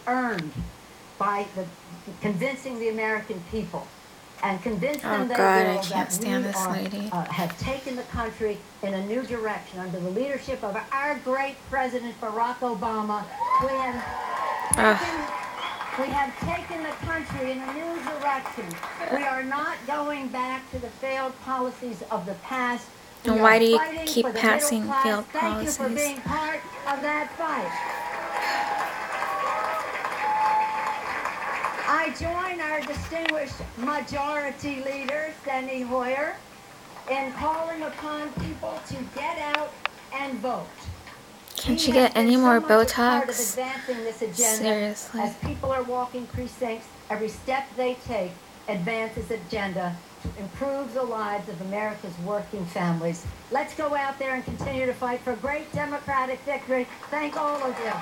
earned by convincing the American people and convince them God, I will can't that stand we this lady. Have taken the country in a new direction under the leadership of our great President Barack Obama. We have taken the country in a new direction. We are not going back to the failed policies of the past. And why do you keep passing failed policies? Thank you for being part of that fight. I join our distinguished majority leader, Steny Hoyer, in calling upon people to get out and vote. Can't you get any more Botox? Seriously. As people are walking precincts, every step they take advances agenda to improve the lives of America's working families. Let's go out there and continue to fight for great Democratic victory. Thank all of you.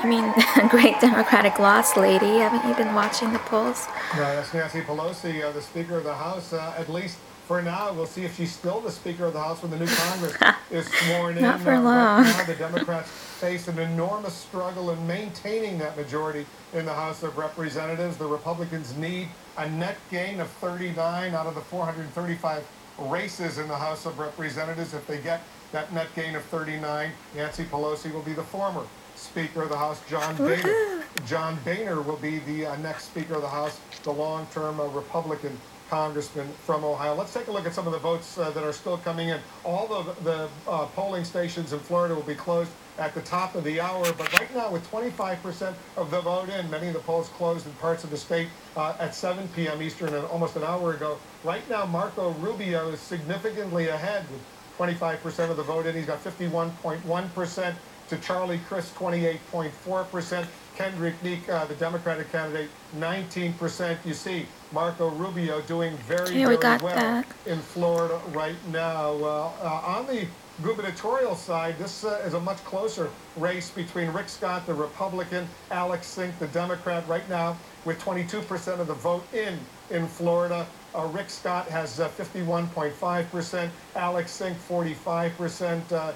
You mean great Democratic loss, lady? Haven't you been watching the polls? No, that's Nancy Pelosi, the Speaker of the House, at least for now. We'll see if she's still the Speaker of the House when the new Congress is sworn in. Not for long. Right now, the Democrats face an enormous struggle in maintaining that majority in the House of Representatives. The Republicans need a net gain of 39 out of the 435 races in the House of Representatives. If they get that net gain of 39, Nancy Pelosi will be the former Speaker of the House. John Boehner will be the next Speaker of the House, the long-term Republican congressman from Ohio. Let's take a look at some of the votes that are still coming in. All the polling stations in Florida will be closed at the top of the hour, but right now with 25% of the vote in, many of the polls closed in parts of the state at 7 p.m. Eastern and almost an hour ago. Right now, Marco Rubio is significantly ahead with 25% of the vote in. He's got 51.1%. to Charlie Crist, 28.4%. Kendrick Meek, the Democratic candidate, 19%. You see Marco Rubio doing very well in Florida right now. On the gubernatorial side, this is a much closer race between Rick Scott, the Republican, Alex Sink, the Democrat, right now with 22% of the vote in Florida. Rick Scott has 51.5%, Alex Sink 45%.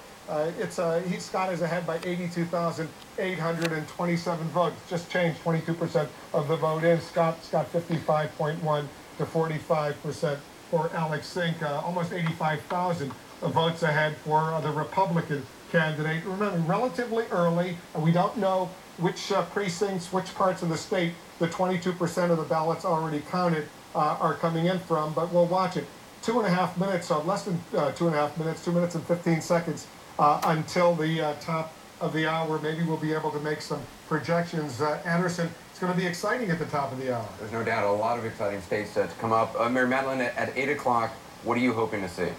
Scott is ahead by 82,827 votes. Just changed 22% of the vote in. Scott's got 55.1 to 45% for Alex Sink. Almost 85,000 votes ahead for the Republican candidate. Remember, relatively early. We don't know which precincts, which parts of the state the 22% of the ballots already counted are coming in from, but we'll watch it. 2.5 minutes, so less than 2.5 minutes, 2 minutes and 15 seconds until the top of the hour. Maybe we'll be able to make some projections. Anderson, it's going to be exciting at the top of the hour. There's no doubt a lot of exciting states to come up. Mary Madeline, at 8 o'clock, what are you hoping to see?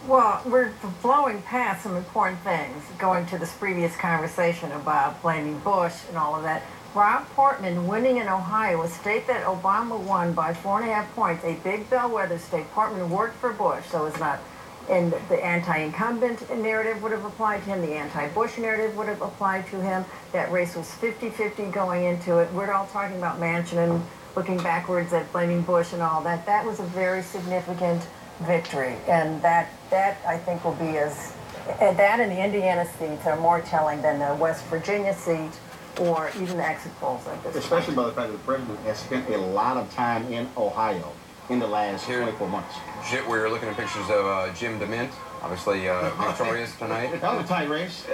Well, we're blowing past some important things, going to this previous conversation about blaming Bush and all of that. Rob Portman winning in Ohio, a state that Obama won by 4.5 points, a big bellwether state. Portman worked for Bush, so it's not, and the anti-incumbent narrative would have applied to him, the anti-Bush narrative would have applied to him. That race was 50-50 going into it. We're all talking about Manchin and looking backwards at blaming Bush and all that. That was a very significant victory, and that I think will be that and the Indiana seats are more telling than the West Virginia seat or even the exit polls at this Especially by the fact that the president has spent a lot of time in Ohio in the last 24 months. We were looking at pictures of Jim DeMint, obviously victorious tonight. That was a tight race.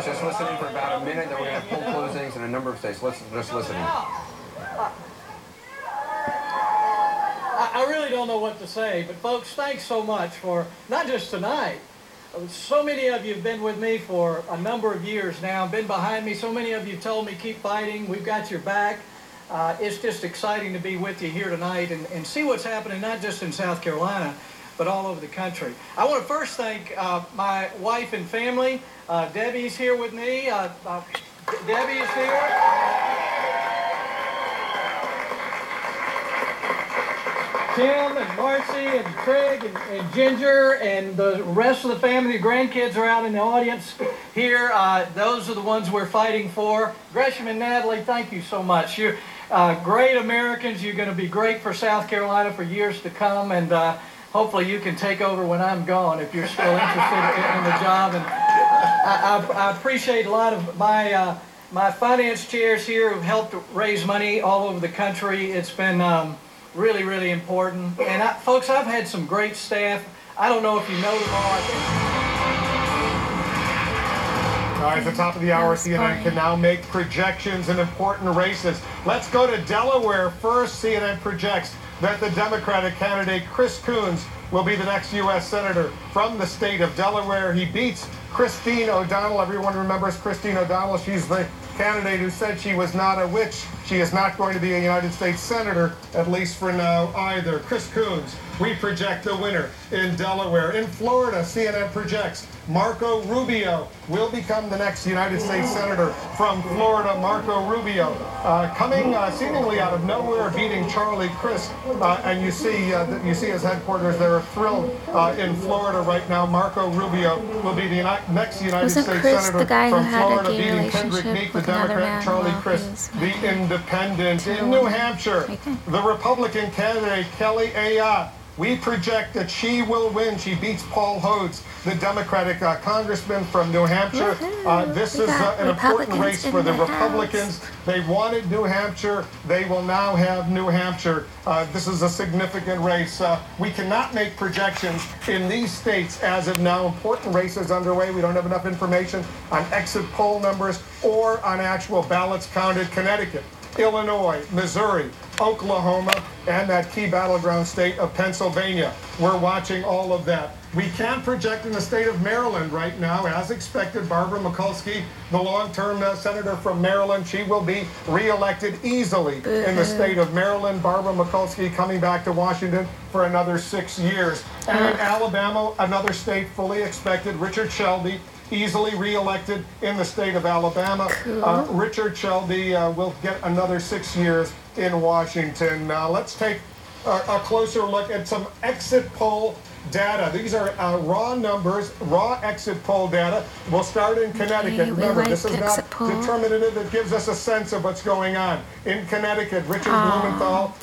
Just listening for about a minute, then we're going to have poll closings in a number of states. Let's just listen. I really don't know what to say, but folks, thanks so much for not just tonight. So many of you have been with me for a number of years now, been behind me. So many of you told me, keep fighting, we've got your back. It's just exciting to be with you here tonight and see what's happening, not just in South Carolina, but all over the country. I want to first thank my wife and family. Debbie's here with me. Debbie is here. Tim and Marcy and Craig and Ginger and the rest of the family, the grandkids are out in the audience here. Those are the ones we're fighting for. Gresham and Natalie, thank you so much. You're great Americans. You're going to be great for South Carolina for years to come, and hopefully you can take over when I'm gone if you're still interested in the job. And I appreciate a lot of my my finance chairs here who've helped raise money all over the country. It's been really, really important. And folks, I've had some great staff. I don't know if you know them all. All right, at the top of the hour, CNN can now make projections in important races. Let's go to Delaware first. CNN projects that the Democratic candidate Chris Coons will be the next U.S. Senator from the state of Delaware. He beats Christine O'Donnell. Everyone remembers Christine O'Donnell. She's the candidate who said she was not a witch. She is not going to be a United States Senator, at least for now either. Chris Coons, we project the winner in Delaware. In Florida, CNN projects Marco Rubio will become the next United States Senator from Florida. Marco Rubio coming seemingly out of nowhere, beating Charlie Crist. And you see his headquarters. They're thrilled in Florida right now. Marco Rubio will be the next United States Senator from Florida, beating Kendrick Meek, the Democrat, Charlie Crist, the Independent. In New Hampshire, the Republican candidate Kelly Ayotte, we project that she will win. She beats Paul Hodes, the Democratic congressman from New Hampshire. This is an important race for the Republicans. They wanted New Hampshire. They will now have New Hampshire. This is a significant race. We cannot make projections in these states as of now. Important races underway. We don't have enough information on exit poll numbers or on actual ballots counted. Connecticut, Illinois, Missouri, Oklahoma, and that key battleground state of Pennsylvania. We're watching all of that. We can project in the state of Maryland right now, as expected, Barbara Mikulski, the long-term senator from Maryland. She will be reelected easily in the state of Maryland. Barbara Mikulski coming back to Washington for another 6 years. And in Alabama, another state fully expected, Richard Shelby, easily reelected in the state of Alabama. Richard Shelby will get another 6 years in Washington. Let's take a closer look at some exit poll data. These are raw numbers, raw exit poll data. We'll start in Connecticut. Remember, this is not determinative. It gives us a sense of what's going on. In Connecticut, Richard Blumenthal,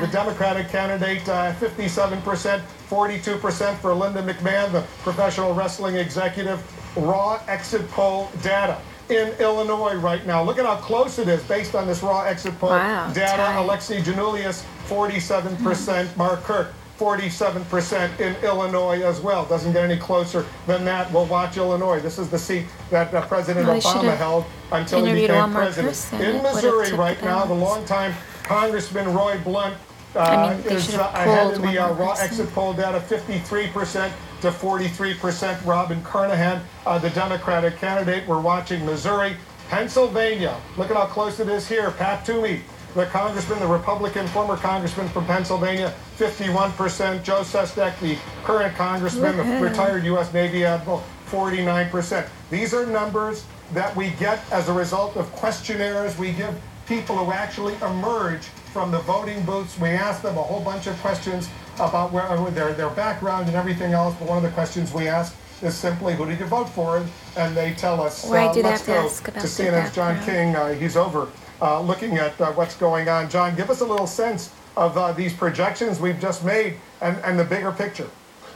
the Democratic candidate, 57%, 42% for Linda McMahon, the professional wrestling executive. Raw exit poll data. In Illinois right now, look at how close it is based on this raw exit poll data. Alexei Janulius, 47%. Mark Kirk, 47% in Illinois as well. Doesn't get any closer than that. We'll watch Illinois. This is the seat that President Obama held until he became president. In Missouri right now, the longtime Congressman Roy Blunt is ahead in the raw exit poll data, 53% to 43%. Robin Carnahan, the Democratic candidate. We're watching Missouri. Pennsylvania, look at how close it is here. Pat Toomey, the congressman, the Republican, former congressman from Pennsylvania, 51%. Joe Sestak, the current congressman, the retired U.S. Navy admiral, 49%. These are numbers that we get as a result of questionnaires we give people who actually emerge from the voting booths. We ask them a whole bunch of questions about their background and everything else, but one of the questions we ask is simply, who did you vote for? And they tell us. Let's go to CNN's John King. He's over looking at what's going on. John, give us a little sense of these projections we've just made and the bigger picture.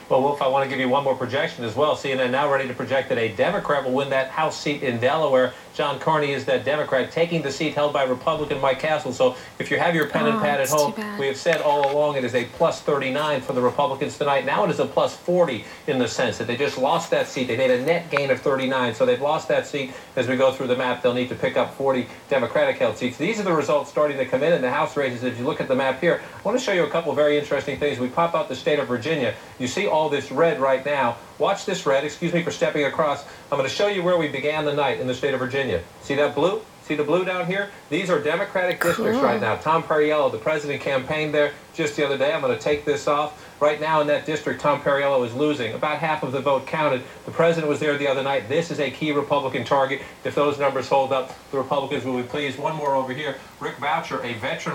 Well, Wolf, I want to give you one more projection as well. CNN now ready to project that a Democrat will win that House seat in Delaware. John Carney is that Democrat taking the seat held by Republican Mike Castle. So if you have your pen and pad at home, we have said all along it is a plus 39 for the Republicans tonight. Now it is a plus 40 in the sense that they just lost that seat. They made a net gain of 39, so they've lost that seat. As we go through the map, they'll need to pick up 40 Democratic-held seats. These are the results starting to come in the House races. If you look at the map here, I want to show you a couple of very interesting things. We pop out the state of Virginia. You see all this red right now. Watch this red. Excuse me for stepping across. I'm going to show you where we began the night in the state of Virginia. See that blue? See the blue down here? These are Democratic districts right now. Tom Perriello, the president, campaigned there just the other day. I'm going to take this off. Right now in that district, Tom Perriello is losing. About half of the vote counted. The president was there the other night. This is a key Republican target. If those numbers hold up, the Republicans will be pleased. One more over here. Rick Boucher, a veteran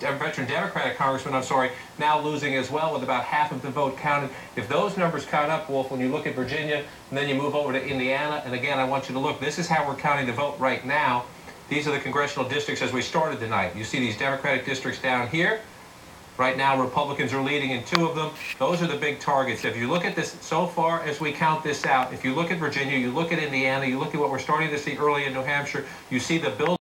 Democratic congressman, now losing as well with about half of the vote counted. If those numbers count up, Wolf, when you look at Virginia, and then you move over to Indiana, and again, I want you to look. This is how we're counting the vote right now. These are the congressional districts as we started tonight. You see these Democratic districts down here. Right now, Republicans are leading in 2 of them. Those are the big targets. If you look at this so far as we count this out, if you look at Virginia, you look at Indiana, you look at what we're starting to see early in New Hampshire, you see the bill